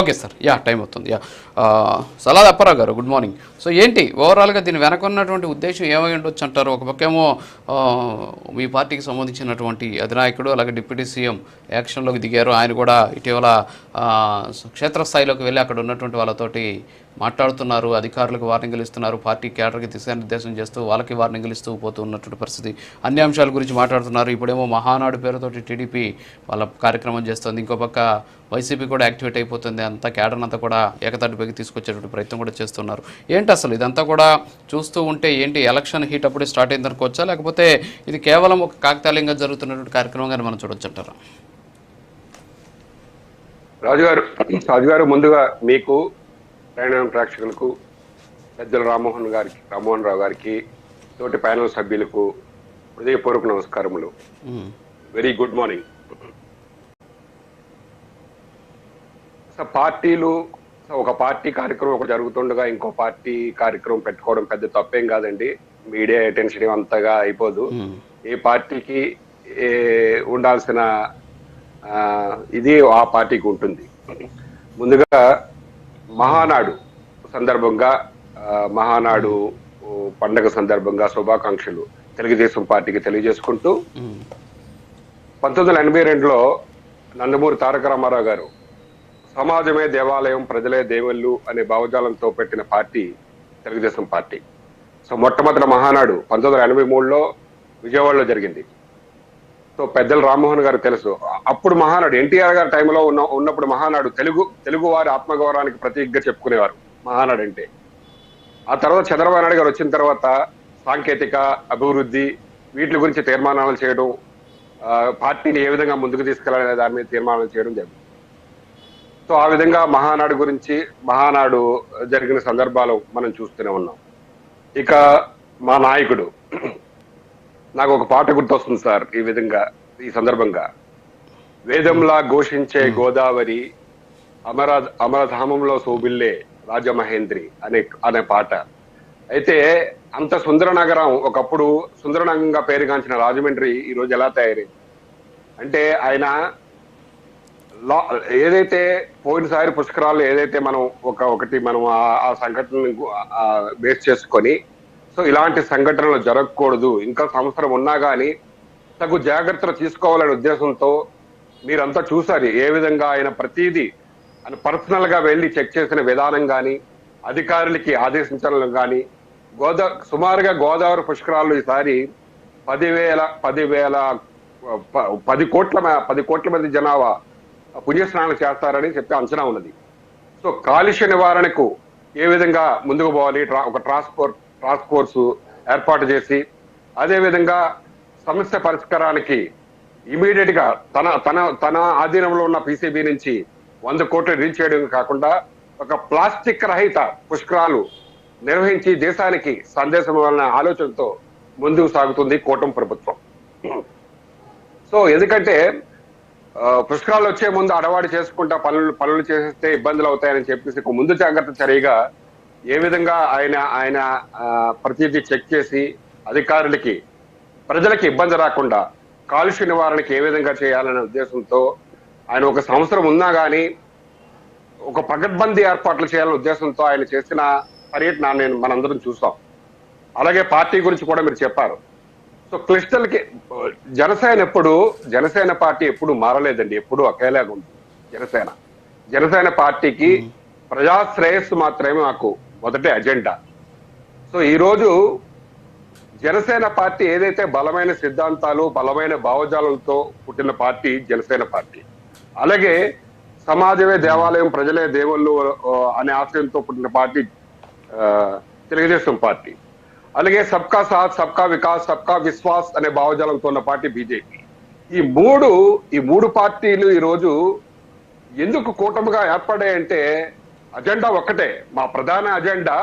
Okay sir, time అవుతుంది. Salad Apparao గారు, good morning. So ఏంటి ఓవరాల్గా దీని వెనక ఉన్నటువంటి ఉద్దేశం ఏమై ఉండొచ్చు అంటారు? ఒక పక్కేమో మీ పార్టీకి సంబంధించినటువంటి అధినాయకుడు అలాగే డిప్యూటీ సీఎం యాక్షన్లోకి దిగారు. ఆయన కూడా ఇటీవల క్షేత్రస్థాయిలోకి వెళ్ళి అక్కడ ఉన్నటువంటి వాళ్ళతోటి మాట్లాడుతున్నారు, అధికారులకు వార్నింగ్లు ఇస్తున్నారు, పార్టీ క్యాడర్కి దిశానిర్దేశం చేస్తూ వాళ్ళకి వార్నింగ్లు ఇస్తూ పోతూ ఉన్నటువంటి పరిస్థితి. అన్ని అంశాల గురించి మాట్లాడుతున్నారు. ఇప్పుడేమో మహానాడు పేరుతోటి టీడీపీ వాళ్ళ కార్యక్రమం చేస్తుంది, ఇంకో పక్క వైసీపీ కూడా యాక్టివేట్ అయిపోతుంది. అంతా క్యాడర్ అంతా కూడా ఏకతాటిపైకి తీసుకొచ్చేటువంటి ప్రయత్నం కూడా చేస్తున్నారు. ఏంటి అసలు ఇదంతా కూడా చూస్తూ ఉంటే ఏంటి ఎలక్షన్ హీట్ అప్పుడే స్టార్ట్ అయింది అనుకోవచ్చా, లేకపోతే ఇది కేవలం ఒక కాకతాళీయంగా జరుగుతున్నటువంటి కార్యక్రమంగానే మనం చూడొచ్చు అంటారా? రాజుగారు ముందుగా మీకు ప్రయాణ ప్రేక్షకులకు, పెద్దల రామ్మోహన్ రావు గారికి, తోటి ప్యానల్ సభ్యులకు హృదయపూర్వక నమస్కారములు. Very good morning. పార్టీలు, ఒక పార్టీ కార్యక్రమం ఒకటి జరుగుతుండగా ఇంకో పార్టీ కార్యక్రమం పెట్టుకోవడం పెద్ద తప్పేం కాదండి. మీడియా అటెన్షన్ అంతగా అయిపోదు. ఏ పార్టీకి ఉండాల్సిన ఇది ఆ పార్టీకి ఉంటుంది. ముందుగా మహానాడు సందర్భంగా, మహానాడు పండగ సందర్భంగా శుభాకాంక్షలు తెలుగుదేశం పార్టీకి తెలియజేసుకుంటూ, 1982లో నందమూరి తారక రామారావు గారు సమాజమే దేవాలయం, ప్రజలే దేవుళ్ళు అనే భావజాలంతో పెట్టిన పార్టీ తెలుగుదేశం పార్టీ. సో మొట్టమొదటి మహానాడు 1983లో విజయవాడలో జరిగింది. సో పెద్దల రామ్మోహన్ గారు తెలుసు. అప్పుడు మహానాడు ఎన్టీఆర్ గారి టైంలో ఉన్నప్పుడు మహానాడు తెలుగు వారి ఆత్మగౌరవానికి ప్రతీకగా చెప్పుకునేవారు మహానాడు అంటే. ఆ తర్వాత చంద్రబాబు నాయుడు గారు వచ్చిన తర్వాత సాంకేతిక అభివృద్ధి వీటి గురించి తీర్మానాలు చేయడం, పార్టీని ఏ విధంగా ముందుకు తీసుకెళ్లాలనే దాని మీద తీర్మానాలు చేయడం జరిగింది. సో ఆ విధంగా మహానాడు జరిగిన సందర్భాలు మనం చూస్తూనే ఉన్నాం. ఇక మా నాయకుడు, నాకు ఒక పాట గుర్తొస్తుంది సార్ ఈ సందర్భంగా. వేదంలా ఘోషించే గోదావరి, అమరధామంలో శోభిల్లే రాజమహేంద్రి అనే పాట. అయితే అంత సుందర నగరం, ఒకప్పుడు సుందర నగరంగా పేరుగాంచిన రాజమండ్రి ఈ రోజు ఎలా తయారైంది అంటే, ఆయన ఏదైతే పోయినసారి పుష్కరాలు ఏదైతే మనం మనం ఆ సంఘటనను బేస్ చేసుకొని, సో ఇలాంటి సంఘటనలు జరగకూడదు, ఇంకా సంవత్సరం ఉన్నా కానీ తగు జాగ్రత్తలు తీసుకోవాలనే ఉద్దేశంతో మీరంతా చూసారు ఏ విధంగా ఆయన ప్రతిదీ ఆయన పర్సనల్ గా వెళ్ళి చెక్ చేసిన విధానం కానీ, అధికారులకి ఆదేశించడం కానీ, సుమారుగా గోదావరి పుష్కరాలు ఈసారి 10 కోట్ల మంది జనాభా పుణ్యస్నానం చేస్తారని చెప్పి అంచనా ఉన్నది. సో కాలుష్య నివారణకు ఏ విధంగా ముందుకు పోవాలి, ఒక టాస్క్ ఫోర్స్ ఏర్పాటు చేసి, అదే విధంగా సమస్య పరిష్కారానికి ఇమీడియట్ గా తన ఆధీనంలో ఉన్న పీసీబీ నుంచి 100 కోట్లు రిలీజ్ చేయడం కాకుండా ఒక ప్లాస్టిక్ రహిత పుష్కరాలు నిర్వహించి దేశానికి సందేశం ఇవ్వాలనే ఆలోచనతో ముందుకు సాగుతుంది కూటమి ప్రభుత్వం. సో ఎందుకంటే పుష్కరాలు వచ్చే ముందు అడవాడి చేసుకుంటా పనులు చేసేస్తే ఇబ్బందులు అవుతాయని చెప్పేసి ముందు జాగ్రత్త చర్యగా ఏ విధంగా ఆయన ప్రతిదీ చెక్ చేసి అధికారులకి, ప్రజలకి ఇబ్బంది రాకుండా కాలుష్య నివారణకి ఏ విధంగా చేయాలనే ఉద్దేశంతో ఆయన ఒక సంవత్సరం ఉన్నా కానీ ఒక పకడ్బందీ ఏర్పాట్లు చేయాలనే ఉద్దేశంతో ఆయన చేసిన పర్యటన మనందరం చూసాం. అలాగే పార్టీ గురించి కూడా మీరు చెప్పారు. సో క్లిస్టల్కి జనసేన పార్టీ ఎప్పుడు మారలేదండి, ఎప్పుడు ఒకేలాగా ఉంది. జనసేన పార్టీకి ప్రజా శ్రేయస్సు మాత్రమే మాకు మొదటి అజెండా. సో ఈరోజు జనసేన పార్టీ ఏదైతే బలమైన సిద్ధాంతాలు, బలమైన భావజాలంతో పుట్టిన పార్టీ జనసేన పార్టీ, అలాగే సమాజమే దేవాలయం, ప్రజలే దేవుళ్ళు అనే ఆశయంతో పుట్టిన పార్టీ తెలుగుదేశం పార్టీ, అలాగే సబ్కా సాత్, సబ్కా వికాస్, సబ్కా విశ్వాస్ అనే భావజాలంతో ఉన్న పార్టీ బీజేపీ. ఈ మూడు పార్టీలు ఈరోజు ఎందుకు కూటమిగా ఏర్పడాయంటే అజెండా ఒక్కటే. మా ప్రధాన అజెండా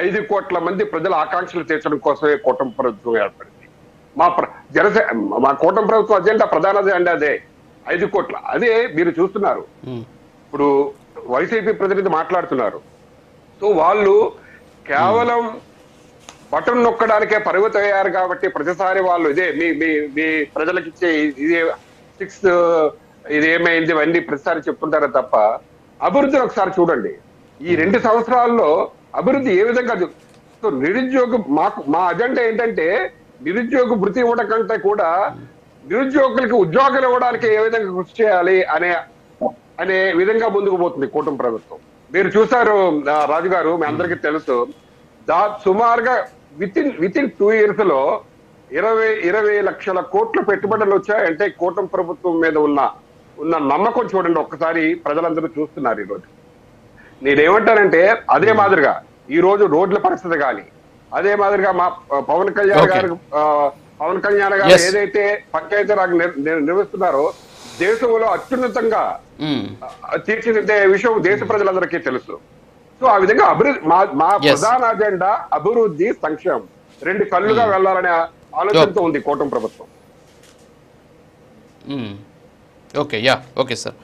5 కోట్ల మంది ప్రజల ఆకాంక్షలు తీర్చడం కోసమే కూటమి ప్రభుత్వం ఏర్పడింది. మా కూటమి ప్రభుత్వం అజెండా, ప్రధాన అజెండా అదే 5 కోట్ల. అదే మీరు చూస్తున్నారు, ఇప్పుడు వైసీపీ ప్రతినిధి మాట్లాడుతున్నారు. సో వాళ్ళు కేవలం బటన్ నొక్కడానికే పరిమితం అయ్యారు కాబట్టి ప్రతిసారి వాళ్ళు ఇదే మీ ప్రజలకు ఇచ్చే ఇది 6 ఇది ఏమైంది ఇవన్నీ ప్రతిసారి చెప్తుంటారే తప్ప అభివృద్ధిని ఒకసారి చూడండి. ఈ 2 సంవత్సరాల్లో అభివృద్ధి ఏ విధంగా సో నిరుద్యోగ మా అజెండా ఏంటంటే నిరుద్యోగ వృత్తి ఇవ్వడం కంటే కూడా నిరుద్యోగులకి ఉద్యోగాలు ఇవ్వడానికి ఏ విధంగా కృషి చేయాలి అనే విధంగా ముందుకు పోతుంది కూటమి ప్రభుత్వం. మీరు చూసారు రాజు గారు, మీ అందరికీ తెలుసు, సుమారుగా విత్ ఇన్ 2 years లో 20 లక్షల కోట్ల పెట్టుబడులు వచ్చాయంటే కూటమి ప్రభుత్వం మీద ఉన్న నమ్మకం చూడండి. ఒక్కసారి ప్రజలందరూ చూస్తున్నారు ఈ రోజు. నేనేమంటానంటే అదే మాదిరిగా ఈ రోజు రోడ్ల పరిస్థితి కానీ, అదే మాదిరిగా మా పవన్ కళ్యాణ్ గారు ఏదైతే పంచాయతీరాజ్ నిర్వహిస్తున్నారో దేశంలో అత్యున్నతంగా తీర్చిదిద్దే విషయం దేశ ప్రజలందరికీ తెలుసు. సో ఆ విధంగా అభివృద్ధి మా ప్రధాన అజెండా అభివృద్ధి, సంక్షేమం 2 కళ్ళుగా వెళ్లాలనే ఆలోచనతో ఉంది కూటమి ప్రభుత్వం. Okay, okay sir.